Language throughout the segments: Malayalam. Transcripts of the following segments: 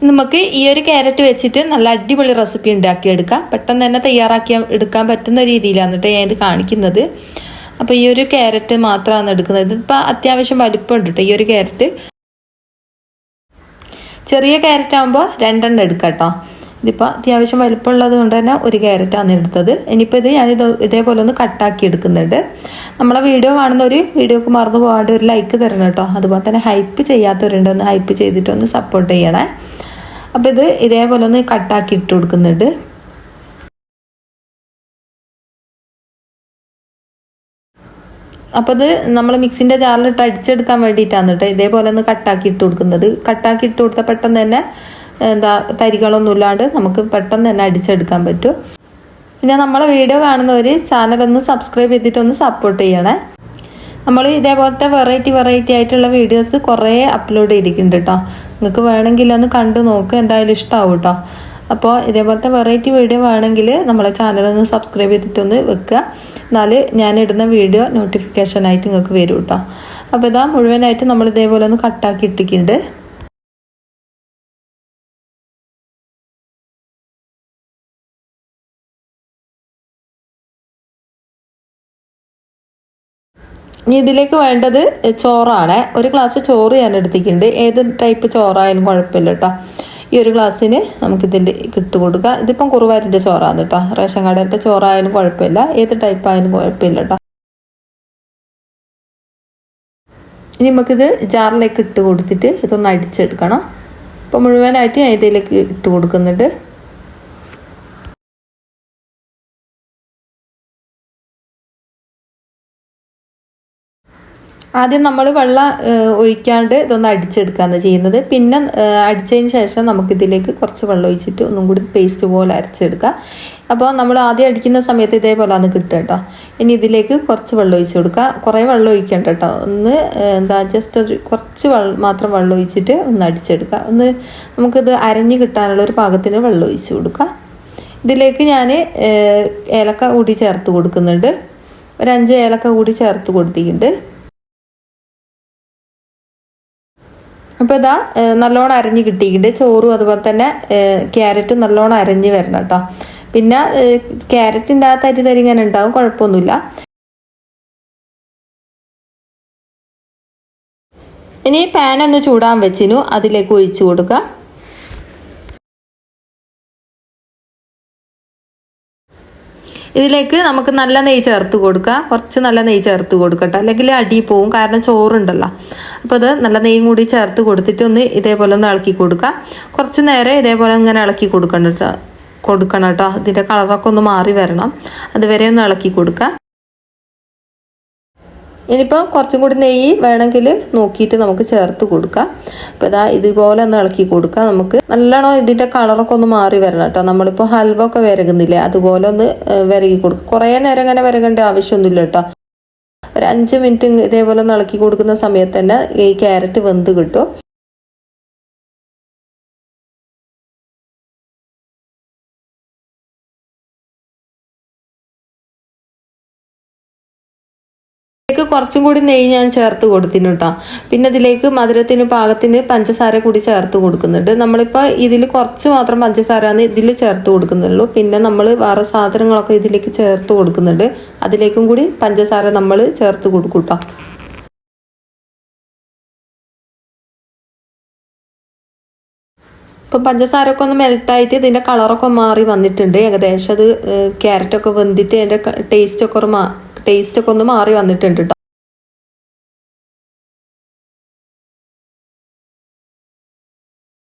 നമുക്ക് ഈ ഒരു ക്യാരറ്റ് വെച്ചിട്ട് നല്ല അടിപൊളി റെസിപ്പി ഉണ്ടാക്കിയെടുക്കാം. പെട്ടെന്ന് തന്നെ തയ്യാറാക്കി എടുക്കാൻ പറ്റുന്ന രീതിയിലാണ് കേട്ടോ ഞാൻ ഇത് കാണിക്കുന്നത്. അപ്പോൾ ഈ ഒരു ക്യാരറ്റ് മാത്രമാണ് എടുക്കുന്നത്. ഇതിപ്പോൾ അത്യാവശ്യം വലിപ്പമുണ്ട് കേട്ടോ ഈ ഒരു ക്യാരറ്റ്. ചെറിയ ക്യാരറ്റ് ആകുമ്പോൾ 2 എണ്ണം എടുക്കാം കേട്ടോ. ഇതിപ്പോൾ അത്യാവശ്യം വലിപ്പമുള്ളത് കൊണ്ട് തന്നെ ഒരു ക്യാരറ്റാണ് എടുത്തത്. ഇനിയിപ്പോൾ ഇത് ഞാനിത് ഇതേപോലെ ഒന്ന് കട്ടാക്കി എടുക്കുന്നുണ്ട്. നമ്മളെ വീഡിയോ കാണുന്നവർ വീഡിയോക്ക് മറന്നു പോകാണ്ട് ഒരു ലൈക്ക് തരണം കേട്ടോ. അതുപോലെ തന്നെ ഹൈപ്പ് ചെയ്യാത്തവരുണ്ട്, ഒന്ന് ഹൈപ്പ് ചെയ്തിട്ടൊന്ന് സപ്പോർട്ട് ചെയ്യണേ. അപ്പോൾ ഇത് ഇതേപോലെ ഒന്ന് കട്ടാക്കി ഇട്ട് കൊടുക്കുന്നുണ്ട്. അപ്പോൾ ഇത് നമ്മൾ മിക്സിൻ്റെ ജാറിലിട്ട് അടിച്ചെടുക്കാൻ വേണ്ടിയിട്ടാണ് കേട്ടോ ഇതേപോലെ ഒന്ന് കട്ടാക്കി ഇട്ട് കൊടുക്കുന്നത്. കട്ടാക്കി ഇട്ട് കൊടുത്താൽ പെട്ടെന്ന് തന്നെ തരികളൊന്നും ഇല്ലാണ്ട് നമുക്ക് പെട്ടെന്ന് തന്നെ അടിച്ചെടുക്കാൻ പറ്റും. പിന്നെ നമ്മളെ വീഡിയോ കാണുന്നവർ ചാനലൊന്ന് സബ്സ്ക്രൈബ് ചെയ്തിട്ടൊന്ന് സപ്പോർട്ട് ചെയ്യണേ. നമ്മൾ ഇതേപോലത്തെ വെറൈറ്റി ആയിട്ടുള്ള വീഡിയോസ് കുറേ അപ്ലോഡ് ചെയ്തിട്ടുണ്ട് കേട്ടോ. നിങ്ങൾക്ക് വേണമെങ്കിൽ ഒന്ന് കണ്ടു നോക്ക്, എന്തായാലും ഇഷ്ടമാവും കേട്ടോ. അപ്പോൾ ഇതേപോലത്തെ വെറൈറ്റി വീഡിയോ വേണമെങ്കിൽ നമ്മളെ ചാനലൊന്ന് സബ്സ്ക്രൈബ് ചെയ്തിട്ടൊന്ന് വെക്കുക. എന്നാൽ ഞാനിടുന്ന വീഡിയോ നോട്ടിഫിക്കേഷനായിട്ട് നിങ്ങൾക്ക് വരും കേട്ടോ. അപ്പോൾ ഇതാ മുഴുവനായിട്ട് നമ്മൾ ഇതേപോലെ ഒന്ന് കട്ടാക്കി ഇട്ടിട്ടുണ്ട്. ഇനി ഇതിലേക്ക് വേണ്ടത് ചോറാണ്. ഒരു ഗ്ലാസ് ചോറ് ഞാൻ എടുത്തിട്ടുണ്ട്. ഏത് ടൈപ്പ് ചോറായാലും കുഴപ്പമില്ല കേട്ടോ. ഈ ഒരു ഗ്ലാസ്സിന് നമുക്കിതിൽ ഇട്ട് കൊടുക്കാം. ഇതിപ്പം കുറുവാരിൻ്റെ ചോറാണ് കേട്ടോ. റേഷൻ കടയിലത്തെ ചോറായാലും കുഴപ്പമില്ല, ഏത് ടൈപ്പ് ആയാലും കുഴപ്പമില്ല കേട്ടോ. ഇനി നമുക്കിത് ജാറിലേക്ക് ഇട്ട് കൊടുത്തിട്ട് ഇതൊന്ന് അടിച്ചെടുക്കണം. അപ്പോൾ മുഴുവനായിട്ട് ഞാൻ ഇതിലേക്ക് ഇട്ട് കൊടുക്കുന്നുണ്ട്. ആദ്യം നമ്മൾ വെള്ളം ഒഴിക്കാണ്ട് ഇതൊന്ന് അടിച്ചെടുക്കുകയാണ് ചെയ്യുന്നത്. പിന്നെ അടിച്ചതിന് ശേഷം നമുക്കിതിലേക്ക് കുറച്ച് വെള്ളം ഒഴിച്ചിട്ട് ഒന്നും കൂടി പേസ്റ്റ് പോലെ അരച്ചെടുക്കുക. അപ്പോൾ നമ്മൾ ആദ്യം അടിക്കുന്ന സമയത്ത് ഇതേപോലെയാണ് കിട്ടുക കേട്ടോ. ഇനി ഇതിലേക്ക് കുറച്ച് വെള്ളം ഒഴിച്ച് കൊടുക്കുക. കുറേ വെള്ളം ഒഴിക്കേണ്ട കേട്ടോ. ഒന്ന് ജസ്റ്റ് ഒരു കുറച്ച് മാത്രം വെള്ളം ഒഴിച്ചിട്ട് ഒന്ന് അടിച്ചെടുക്കുക. നമുക്കിത് അരഞ്ഞ് കിട്ടാനുള്ള ഒരു പാകത്തിന് വെള്ളം ഒഴിച്ച് കൊടുക്കുക. ഇതിലേക്ക് ഞാൻ ഏലക്ക കൂടി ചേർത്ത് കൊടുക്കുന്നുണ്ട്. ഒരു 5 ഏലക്ക കൂടി ചേർത്ത് കൊടുത്തിട്ടുണ്ട്. അപ്പോൾ ഇതാ നല്ലോണം അരഞ്ഞ് കിട്ടിയിട്ടുണ്ട്. ചോറും അതുപോലെ തന്നെ ക്യാരറ്റും നല്ലോണം അരഞ്ഞ് വരണം കേട്ടോ. പിന്നെ ക്യാരറ്റിൻ്റെ ആ തരി ഇങ്ങനെ ഉണ്ടാവും, കുഴപ്പമൊന്നുമില്ല. ഇനി പാനൊന്ന് ചൂടാൻ വെച്ചിനു, അതിലേക്ക് ഒഴിച്ചു കൊടുക്കുക. ഇതിലേക്ക് നമുക്ക് നല്ല നെയ്യ് ചേർത്ത് കൊടുക്കുക. കുറച്ച് നല്ല നെയ്യ് ചേർത്ത് കൊടുക്കട്ടെ, അല്ലെങ്കിൽ അടി പോവും, കാരണം ചോറുണ്ടല്ലോ. അപ്പോൾ അത് നല്ല നെയ്യും കൂടി ചേർത്ത് കൊടുത്തിട്ട് ഒന്ന് ഇതേപോലെ ഒന്ന് ഇളക്കി കൊടുക്കുക. കുറച്ച് നേരം ഇതേപോലെ ഇങ്ങനെ ഇളക്കി കൊടുക്കണം കേട്ടോ. ഇതിൻ്റെ കളറൊക്കെ ഒന്ന് മാറി വരണം, അതുവരെ ഒന്ന് ഇളക്കി കൊടുക്കുക. ഇനിയിപ്പോൾ കുറച്ചും കൂടി നെയ്യ് വേണമെങ്കിൽ നോക്കിയിട്ട് നമുക്ക് ചേർത്ത് കൊടുക്കാം. അപ്പോൾ ഇതാ ഇതുപോലെ ഒന്ന് ഇളക്കി കൊടുക്കാം. നമുക്ക് നല്ലോണം ഇതിൻ്റെ കളറൊക്കെ ഒന്ന് മാറി വരണം കേട്ടോ. നമ്മളിപ്പോൾ ഹൽവ ഒക്കെ വിരകുന്നില്ലേ, അതുപോലെ ഒന്ന് വിരകി കൊടുക്കുക. കുറേ നേരം ഇങ്ങനെ വിരകേണ്ട ആവശ്യമൊന്നുമില്ല കേട്ടോ. ഒരു 5 മിനിറ്റ് ഇതേപോലെ ഒന്ന് ഇളക്കി കൊടുക്കുന്ന സമയത്ത് തന്നെ ഈ ക്യാരറ്റ് വെന്ത് കിട്ടും. കുറച്ചും കൂടി നെയ്യ് ഞാൻ ചേർത്ത് കൊടുത്തിനു കേട്ടോ. പിന്നെ ഇതിലേക്ക് മധുരത്തിന് പാകത്തിന് പഞ്ചസാര കൂടി ചേർത്ത് കൊടുക്കുന്നുണ്ട്. നമ്മളിപ്പോൾ ഇതിൽ കുറച്ച് മാത്രം പഞ്ചസാരയാണ് ഇതിൽ ചേർത്ത് കൊടുക്കുന്നുള്ളൂ. പിന്നെ നമ്മൾ വേറെ സാധനങ്ങളൊക്കെ ഇതിലേക്ക് ചേർത്ത് കൊടുക്കുന്നുണ്ട്. അതിലേക്കും കൂടി പഞ്ചസാര നമ്മൾ ചേർത്ത് കൊടുക്കും കേട്ടോ. ഇപ്പം പഞ്ചസാരൊക്കെ ഒന്ന് മെൽട്ടായിട്ട് ഇതിൻ്റെ കളറൊക്കെ മാറി വന്നിട്ടുണ്ട് ഏകദേശം. അത് ക്യാരറ്റൊക്കെ വെന്തിട്ട് അതിൻ്റെ ടേസ്റ്റൊക്കെ ഒന്ന് മാറി വന്നിട്ടുണ്ട് കേട്ടോ.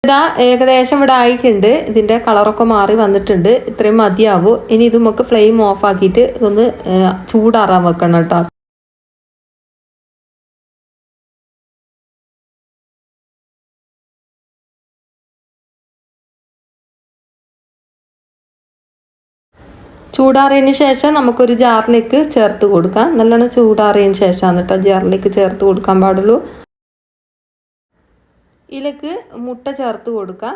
ഇതാ ഏകദേശം ഇവിടെ ആയിട്ടുണ്ട്. ഇതിൻ്റെ കളറൊക്കെ മാറി വന്നിട്ടുണ്ട്. ഇത്രയും മതിയാവും. ഇനി ഇത് നമുക്ക് ഫ്ലെയിം ഓഫ് ആക്കിയിട്ട് ഇതൊന്ന് ചൂടാറാൻ വെക്കണം കേട്ടോ. ചൂടാറിയതിന് ശേഷം നമുക്കൊരു ജാറിലേക്ക് ചേർത്ത് കൊടുക്കാം. നല്ലോണം ചൂടാറിയതിന് ശേഷമാണ് കേട്ടോ ജാറിലേക്ക് ചേർത്ത് കൊടുക്കാൻ പാടുള്ളൂ. ഇതിലേക്ക് മുട്ട ചേർത്ത് കൊടുക്കാം.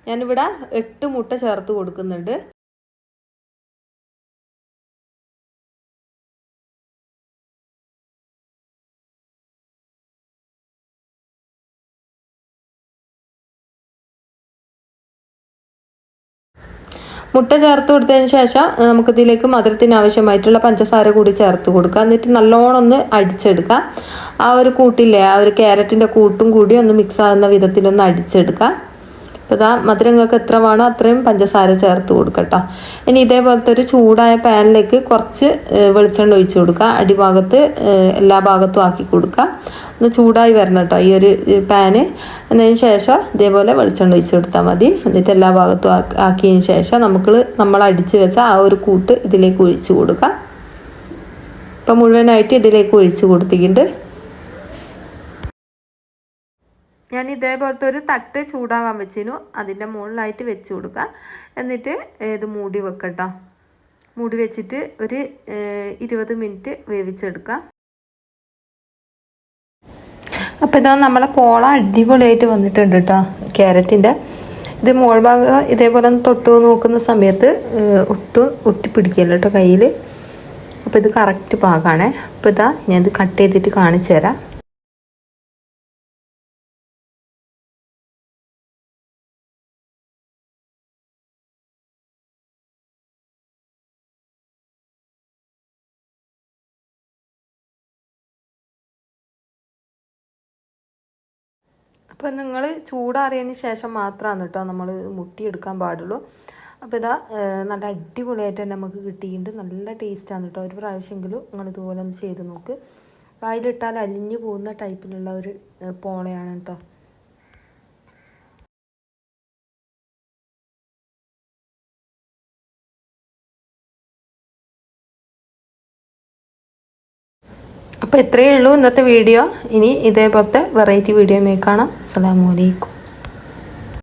ഞാനിവിടെ 8 മുട്ട ചേർത്ത് കൊടുക്കുന്നുണ്ട്. മുട്ട ചേർത്ത് കൊടുത്തതിന് ശേഷം നമുക്കിതിലേക്ക് മധുരത്തിന് ആവശ്യമായിട്ടുള്ള പഞ്ചസാര കൂടി ചേർത്ത് കൊടുക്കുക. എന്നിട്ട് നല്ലോണം ഒന്ന് അടിച്ചെടുക്കുക. ആ ഒരു കൂട്ടില്ലേ, ആ ഒരു ക്യാരറ്റിൻ്റെ കൂട്ടും കൂടി ഒന്ന് മിക്സ് ആകുന്ന വിധത്തിലൊന്ന് അടിച്ചെടുക്കുക. അപ്പോൾ ഇതാ മധുരങ്ങൾക്ക് എത്ര വേണോ അത്രയും പഞ്ചസാര ചേർത്ത് കൊടുക്കട്ടോ. ഇനി ഇതേപോലത്തെ ഒരു ചൂടായ പാനിലേക്ക് കുറച്ച് വെളിച്ചെണ്ണ ഒഴിച്ച് കൊടുക്കുക. അടിഭാഗത്ത് എല്ലാ ഭാഗത്തും ആക്കി കൊടുക്കുക. ഒന്ന് ചൂടായി വരണം കേട്ടോ ഈ ഒരു പാന്. അതിന് ശേഷം ഇതേപോലെ വെളിച്ചെണ്ണ ഒഴിച്ച് കൊടുത്താൽ മതി. എന്നിട്ട് എല്ലാ ഭാഗത്തും ആക്കിയതിന് ശേഷം നമ്മൾ അടിച്ച് വെച്ച ആ ഒരു കൂട്ട് ഇതിലേക്ക് ഒഴിച്ച് കൊടുക്കുക. ഇപ്പം മുഴുവനായിട്ട് ഇതിലേക്ക് ഒഴിച്ച് കൊടുത്തിട്ടുണ്ട്. ഞാൻ ഇതേപോലത്തെ ഒരു തട്ട് ചൂടാകാൻ വെച്ചിരുന്നു, അതിൻ്റെ മുകളിലായിട്ട് വെച്ച് കൊടുക്കുക. എന്നിട്ട് ഇത് മൂടി വെക്കട്ടോ. മൂടി വെച്ചിട്ട് ഒരു 20 മിനിറ്റ് വേവിച്ചെടുക്കുക. അപ്പോൾ ഇതാ നമ്മളെ പോള അടിപൊളിയായിട്ട് വന്നിട്ടുണ്ട് കേട്ടോ ക്യാരറ്റിൻ്റെ. ഇത് മോൾ ഭാഗം ഇതേപോലെ ഒന്ന് തൊട്ട് നോക്കുന്ന സമയത്ത് ഒട്ടും ഒട്ടിപ്പിടിക്കില്ല കേട്ടോ കയ്യിൽ. അപ്പോൾ ഇത് കറക്റ്റ് പാകമാണ്. അപ്പോൾ ഇതാ ഞാൻ ഇത് കട്ട് ചെയ്തിട്ട് കാണിച്ചു തരാം. അപ്പോൾ നിങ്ങൾ ചൂടാറിയതിന് ശേഷം മാത്രമാണ് കേട്ടോ നമ്മൾ മുട്ടിയെടുക്കാൻ പാടുള്ളൂ. അപ്പോൾ ഇതാ നല്ല അടിപൊളിയായിട്ട് തന്നെ നമുക്ക് കിട്ടിയിട്ടുണ്ട്. നല്ല ടേസ്റ്റാണ് കേട്ടോ. ഒരു പ്രാവശ്യമെങ്കിലും നിങ്ങൾ ഇതുപോലെ ഒന്ന് ചെയ്ത് നോക്ക്. വായിലിട്ടാൽ അലിഞ്ഞു പോകുന്ന ടൈപ്പിലുള്ള ഒരു പോളയാണ് കേട്ടോ. അപ്പോൾ ഇത്രയേ ഉള്ളൂ ഇന്നത്തെ വീഡിയോ. ഇനി ഇതേപോലത്തെ വെറൈറ്റി വീഡിയോ കാണാം. അസ്സലാമു അലൈക്കും.